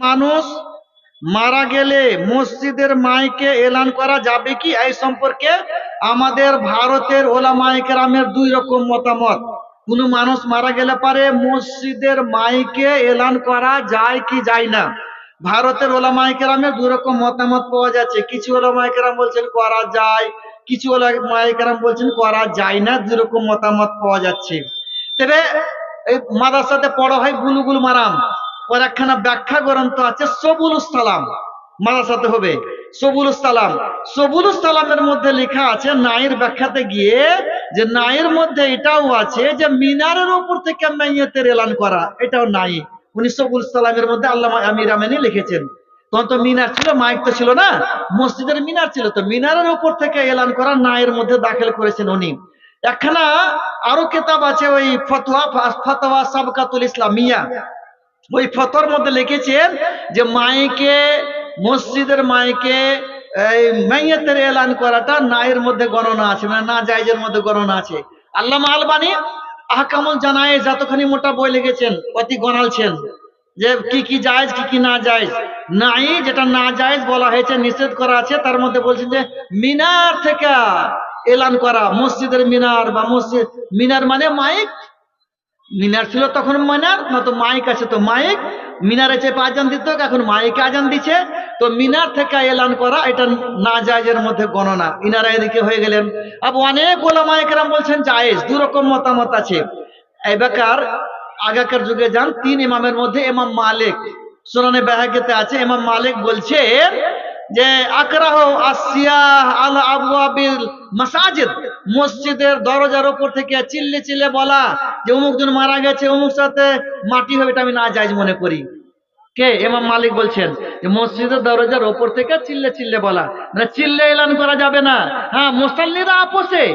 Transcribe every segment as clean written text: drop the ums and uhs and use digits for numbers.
মানুষ মারা গেলে মসজিদের মাইকে এলান করা যাবে কি, এই সম্পর্কে আমাদের ভারতের ওলামায়ে কেরামের দুই রকম মতামত। কোন মানুষ মারা গেলে পারে মসজিদের মাইকে এলান করা যায় কি যায় না। ভারতের ওলামায়ে কেরামের দুই রকম মতামত পাওয়া যাচ্ছে। কিছু ওলামায়ে কেরাম বলছেন করা যায়, কিছু ওলামায়ে কেরাম বলছেন করা যায় না। দুই রকম মতামত পাওয়া যাচ্ছে। তবে এই মাদ্রাসাতে পড়া হয় বুলুগুল মারাম, ওর একখানা ব্যাখ্যা গ্রন্থ আছে সবুলুস সালাম, মাদ্রাসাতে হবে সবুলুস সালাম। সবুলুস সালামের মধ্যে লেখা আছে নায়ের ব্যাখ্যাতে গিয়ে, যে নায়ের মধ্যে এটাও আছে যে মিনারের উপর থেকে মাইয়াতের এলান করা, এটাও নাই। উনি সবুলুস সালামের মধ্যে আল্লামা আমির আমিনী লিখেছেন। তখন তো মিনার ছিল, মাইক তো ছিল না, মসজিদের মিনার ছিল, তো মিনারের উপর থেকে এলান করা নায়ের মধ্যে দাখিল করেছেন উনি। একখানা আরো কিতাব আছে ওই ফতোয়া সাবকাতুল ইসলামিয়া, ওই ফতোয়ার মধ্যে লিখেছেন যে মাইকে, মসজিদের মাইকে এই মাইয়াতের এলান করাটা নায়ের মধ্যে গণনা আছে, মানে না জায়েজের মধ্যে গণনা আছে। আল্লামা আলবানী আহকামুল জানায়েজ যতখানি মোটা বই লিখেছেন অতি গণালছেন যে কি কি জায়েজ কি কি না জায়েজ। নাই যেটা না জায়েজ বলা হয়েছে, নিষেধ করা আছে, তার মধ্যে বলছেন যে মিনার থেকে এলান করা, মসজিদের মিনার বা মসজিদ, মিনার মানে মাইক, মিনার ছিল তখন মিনার, না তো মাইক আছে তো মাইক, মিনারে চেপে আজান দিত, এখন মাইকে আজান দিচ্ছে, তো মিনার থেকে এলান করা এটা না জায়েজের মধ্যে গণনা। ইনারা এদিকে হয়ে গেলেন। আবার অনেক ওলামায়ে কেরাম বলছেন জায়েজ। দু রকম মতামত আছে। এই বেকার আগেকার যুগে যান, তিন ইমামের মধ্যে ইমাম মালিক, সুনানে বাইহাকিতে আছে, ইমাম মালিক বলছেন যে আকরাহ আসিয়াহ আলা আবওয়াবিল মাসাজিদ, মসজিদের দরজার উপর থেকে চিল্লে চিল্লে বলা যে অমুক জন মারা গেছে, অমুক সাথে মাটি হবে, এটা আমি না জায়েজ মনে করি। কে? ইমাম মালিক বলছেন যে মসজিদের দরজার উপর থেকে চিল্লে চিল্লে বলা, মানে চিল্লে এলান করা যাবে না। হ্যাঁ, মুসাল্লিরা আপোষে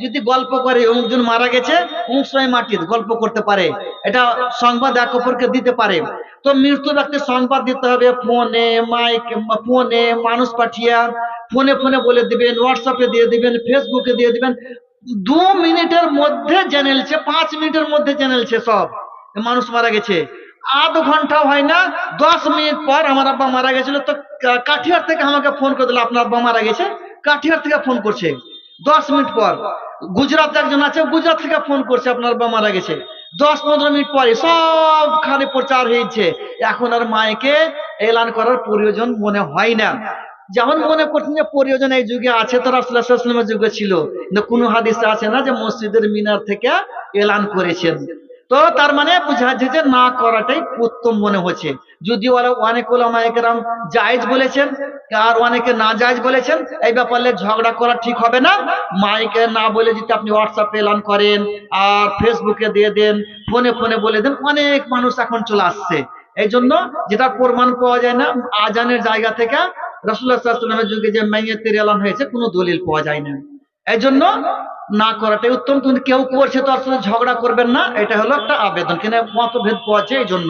যদি গল্প করে অমুক জন মারা গেছে, অমুক সময় মাটির গল্প করতে পারে, এটা সংবাদ এক অপরকে দিতে পারে। তো মৃত্যু ব্যক্তির সংবাদ দিতে হবে ফোনে, মাইক, ফোনে মানুষ পাঠিয়ে, ফোনে ফোনে বলে দিবেন, হোয়াটসঅ্যাপে দিয়ে দিবেন, ফেসবুকে দিয়ে দিবেন। 2 মিনিটের মধ্যে জেনেলছে, 5 মিনিটের মধ্যে জেনেলছে সব মানুষ মারা গেছে। আধ ঘন্টাও হয় না, 10 মিনিট পর আমার আব্বা মারা গেছিল, তো কাঠিয়ার থেকে আমাকে ফোন করে দিল আপনার আব্বা মারা গেছে, কাঠিয়ার থেকে ফোন করছে 10 মিনিট পর। গুজরাট একজন আছে, গুজরাট থেকে ফোন করছে আপনার আব্বা মারা গেছে, 10-15 মিনিট পরে সব খালি প্রচার হয়েছে। এখন আর মাইকে এলান করার প্রয়োজন মনে হয় না। যেমন মনে করছেন যে প্রয়োজন এই যুগে আছে, তো রাসূলুল্লাহ সাল্লাল্লাহু আলাইহি ওয়াসাল্লামের যুগে ছিল, কিন্তু কোনো হাদিসে আছে না যে মসজিদের মিনার থেকে এলান করেছেন। তো তার মানে বোঝা যাচ্ছে যে না করাটাই উত্তম মনে হচ্ছে। যদিও অনেক ওলামায়ে কেরাম জায়েজ বলেছেন আর অনেকে না জায়েজ বলেছেন, এই ব্যাপারে ঝগড়া করা ঠিক হবে না। মাইকে না বলে যদি আপনি হোয়াটসঅ্যাপে এলান করেন আর ফেসবুকে দিয়ে দেন, ফোনে ফোনে বলে দেন, অনেক মানুষ এখন চলে আসছে। এই জন্য যেটা প্রমাণ পাওয়া যায় না আজানের জায়গা থেকে, রাসূলুল্লাহ সাল্লাল্লাহু আলাইহি ওয়াসাল্লামের যুগে যে মাইয়াতের এলান হয়েছে কোনো দলিল পাওয়া যায় না। এই জন্য না করাটাই উত্তম। কিন্তু কেউ করছে তো আসলে ঝগড়া করবেন না, এটা হলো একটা আবেদন, কেন মতভেদ পাওয়া যায় এই জন্য।